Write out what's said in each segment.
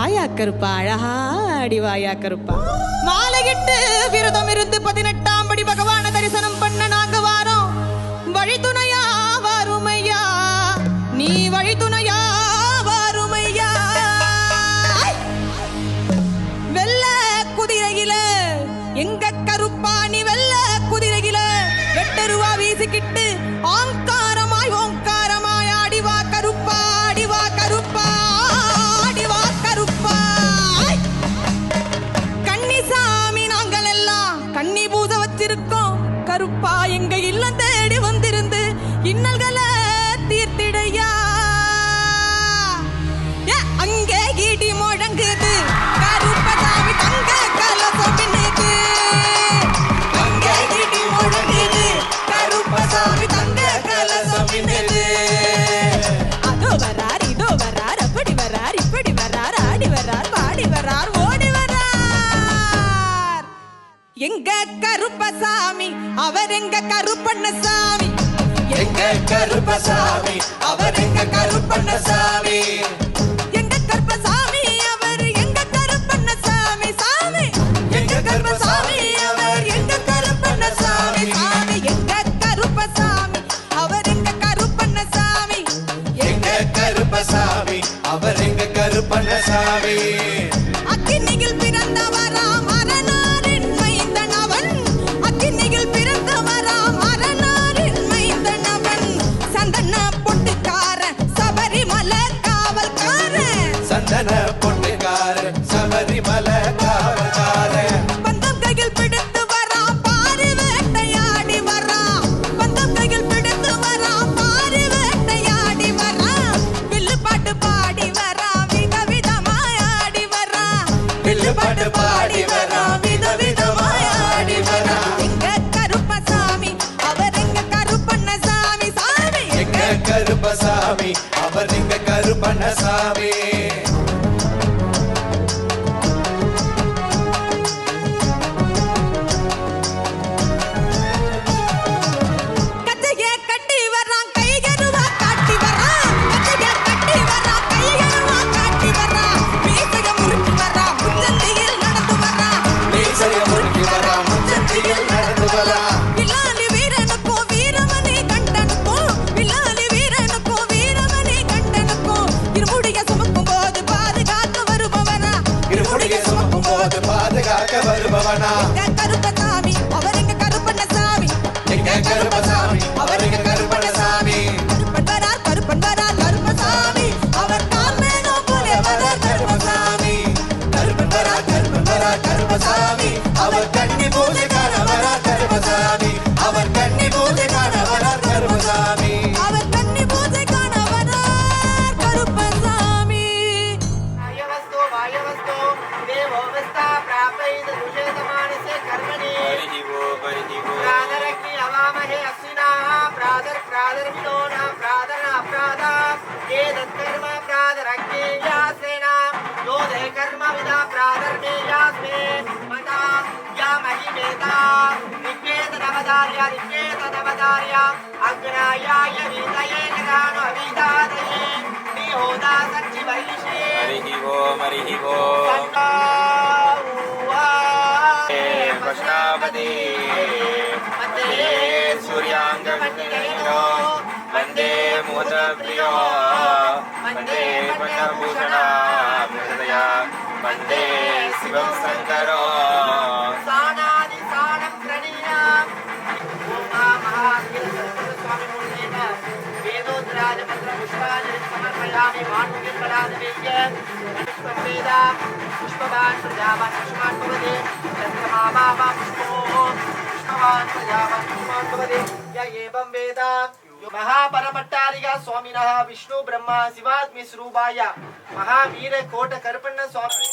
வாயா கருப்பா, அழகா அடி வாயா கருப்பா. மாலையிட்டு விரதம் இருந்து 18ஆம் படி பகவான தரிசனம் பண்ண நாங்க வாரோம். வழித்துணையா வாருமையா, நீ வழித்துணையா வாருமையா. வெள்ள குதிரையில எங்க கருப்பா, நீ வெள்ள குதிரையில வெட்டருவா வீசிக்கிட்டு ஆங்காரமாய் ஓங்காரமாய் ஆடிவா கருப்பா, ஆடிவா கருப்பா, ஆடிவா கருப்பா. கன்னிசாமி நாங்கள் எல்லாம் கன்னி பூஜை வச்சிருக்கோம் கருப்பா. எங்க இல்லம் தேடி வந்திருந்து இன்னல்களை தீர்த்திடையா. அங்கே இடி முழங்குது கருப்பசாமி தங்க கலசம் பின்னுது. அங்கே இடி முழங்குது கருப்பசாமி தங்க கலசம் பின்னுது. அதோ வரார் இதோ வரார், அப்படி வரார் இப்படி வரார், ஆடி வரார் பாடி வரார் ஓடி வரார். எங்க கருப்பசாமி அவர் எங்க கருப்பண்ணசாமி, எங்க கருப்பசாமி அவர் எங்க கருப்பண்ணசாமி. எங்க கருப்பசாமி அவர் எங்க கருப்பண்ணசாமி சாமி. எங்க கருப்பசாமி அவர் எங்க கருப்பண்ணசாமி சாமி. எங்க கருப்பசாமி அவர் எங்க கருப்பண்ணசாமி. எங்க கருப்பசாமி அவர் எங்க கருப்பண்ணசாமி. அக்கினியில் பிறந்தவராம் அரணாரின் மைந்தன் அவன். அக்கினியில் பிறந்தவராம் அரணாரின் மைந்தன் அவன். சந்தன பொட்டுக்காரன் சபரிமலை காவல்காரன். சந்தன பொட்டுக்காரன் சபரிமலை காவல்காரன். பந்தம் கையில் பிடித்து வரான் பாரி வேட்டையாடி வரான். பந்தம் கையில் பிடித்து வரான் பாரி வேட்டையாடி வரான். வில்லு பாட்டு பாடி வரான் விதவிதமாய் ஆடி வரான். வில்லு பாட்டு பாடி வரான் விதவிதமாய் ஆடி வரான். எங்க கருப்பசாமி அவர் எங்க கருப்பண்ணசாமி சாமி. எங்க கருப்பசாமி அவர் எங்க கருப்பண்ணசாமி. கச்சைய கட்டி வரான் கையருவா காட்டி வரான். கச்சைய கட்டி வரான் கையருவா காட்டி வரான். மீசைய முறுக்கி வரான் முச்சந்தியில் நடந்து வரான். மீசைய முறுக்கி வரான் முச்சந்தியில் நடந்து வரான். வில்லாலி வீரனுக்கும் வீரமணி கண்டனுக்கும், வில்லாலி வீரனுக்கும் வீரமணி கண்டனுக்கும் இருமுடிய சுமக்கும் போது பாதுகாக்க வருபவனா. இருமுடியை சுமக்கும் போது பாதுகாக்க வருபவனா. எங்க கருப்பசாமி அவர் எங்க கருப்பண்ணசாமி. எங்க கருப்பசாமி அவர் எங்க கருப்பண்ணசாமி. கருப்பன் வரார் கருப்பசாமி. அவர் கார்மேகோ போலே வரார் கருப்பசாமி. கருப்பன் வரார் கருப்பசாமி. அவர் கன்னி பூஜை காண வரார் கருப்பசாமி. அவர் கன்னி பூஜை காண வரார் கருப்பசாமி. அவர் கன்னி பூஜை காண வரார் கருப்பசாமி. वायवस्तो वायवस्तो देवोवस्ता प्रापयित दुषेतमानसे कर्मणि प्रादरग्नि अवामहे अस्विनाः प्रादर्विदोना प्रादराप्रादा ये तत्कर्म प्रादरग्नि यासेना यो दे कर्म विदा प्रादर्मे यास्मे मता या महिमेता निकेतनवदार्या अग्नायाय वीतये नगानो अविदादये निहोदा सच्चिवैषे पशुपति वंदे सूर्यांगमण्डलो वंदे मोदप्रियो वंदे पद्मभूषण मृदया वंदे शिवं शंकरो सानादि सानं प्रणीयाम् ओम महावीर स्वामी मूर्तेन वेदोद्राज मंत्र पुष्पाञ्जलि समर्पयामि माण्डुकिल्पलादवेद्य पुष्पवेदा पुष्पवान् प्रजावान् पुष्पान् भवति चन्द्रमा मामा पुष्पो पुष्पवान् प्रजावान् पुष्पान् भवति य एवं वेद महापरमट्टारिका स्वामिनः विष्णु ब्रह्मा शिवात्मि स्वरूपाय महावीर कोट कर्पण्य स्वामी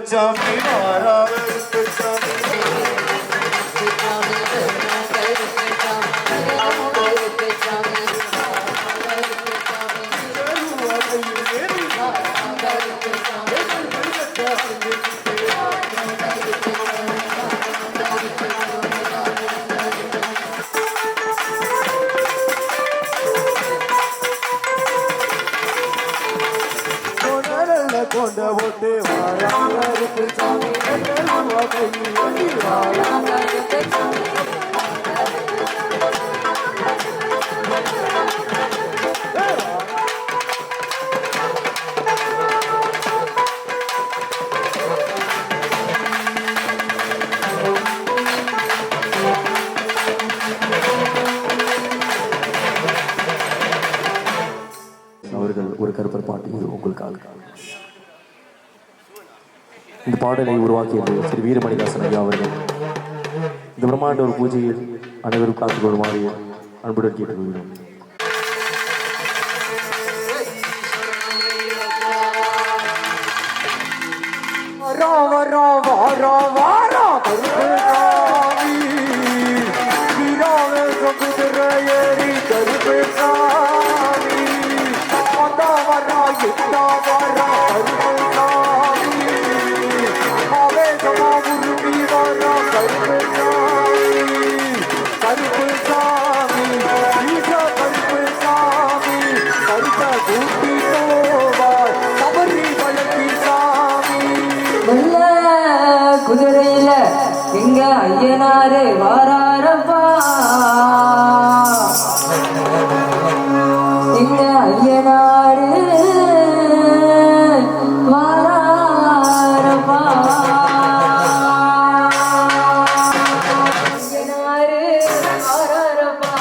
சாமி மாறாவருப்பு சாமி கொண்ட போட்டு வாழாமருக்கு சாமி அவர்கள் ஒரு கருப்பர் பாட்டு இது உங்களுக்காக. இந்த பாடலை உருவாக்கியது ஸ்ரீ வீரமணிதாசன் ஐயா அவர்கள். இந்த பிரம்மாண்ட ஒரு பூஜையில் அனைவரும் காத்துக் கொள்ளுமாறு அன்புடன் கேட்டுக்கொள்கிறோம். குதிரையில எங்க ஐயனாரு வாராரப்பா, எங்க ஐயனாரு வாராரப்பா, ஐயனாரு வாராரப்பா.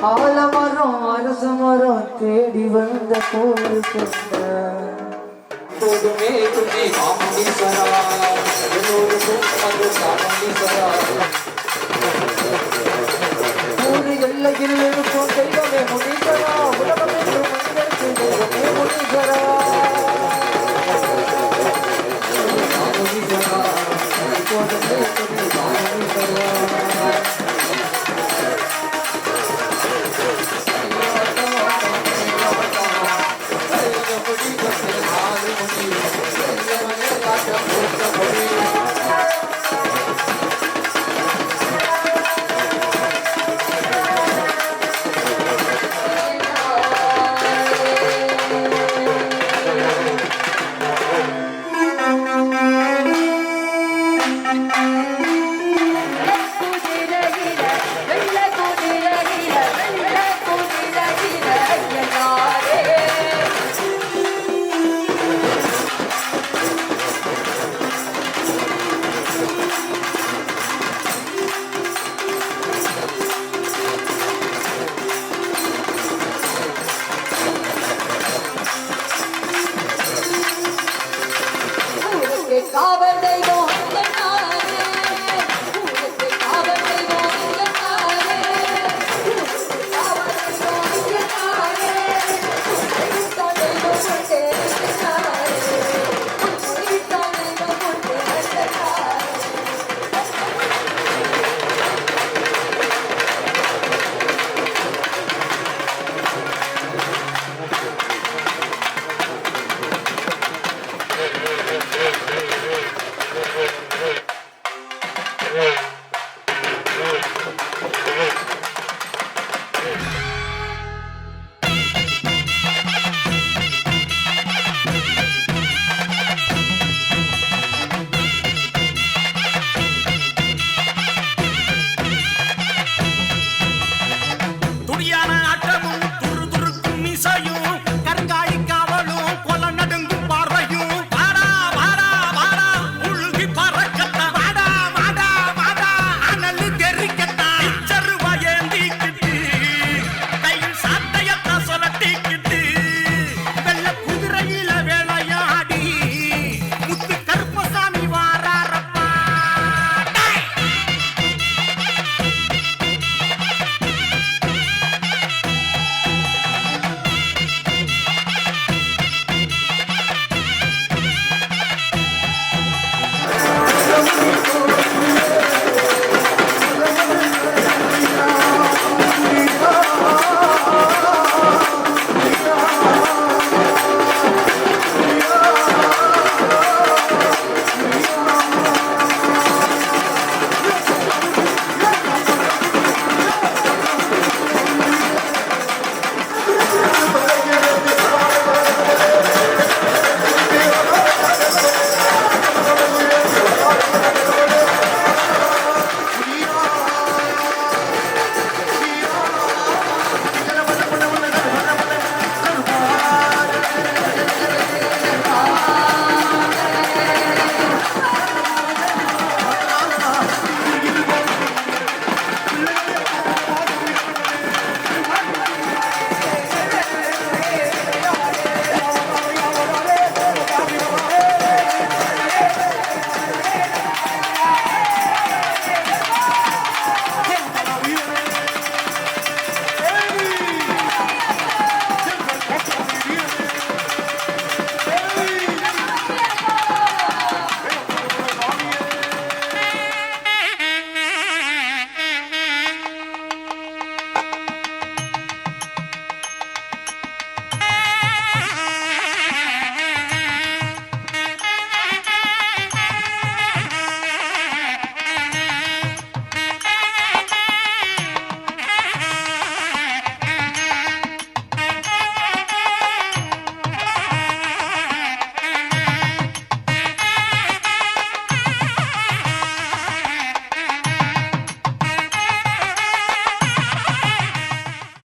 ஆலமரம் அரசமரம் தேடி வந்த கோடு கொண்ட போதுமே துணை மாமுனீஸ்வரா எல்லோருக்கும் அது சாமுனீஸ்வரா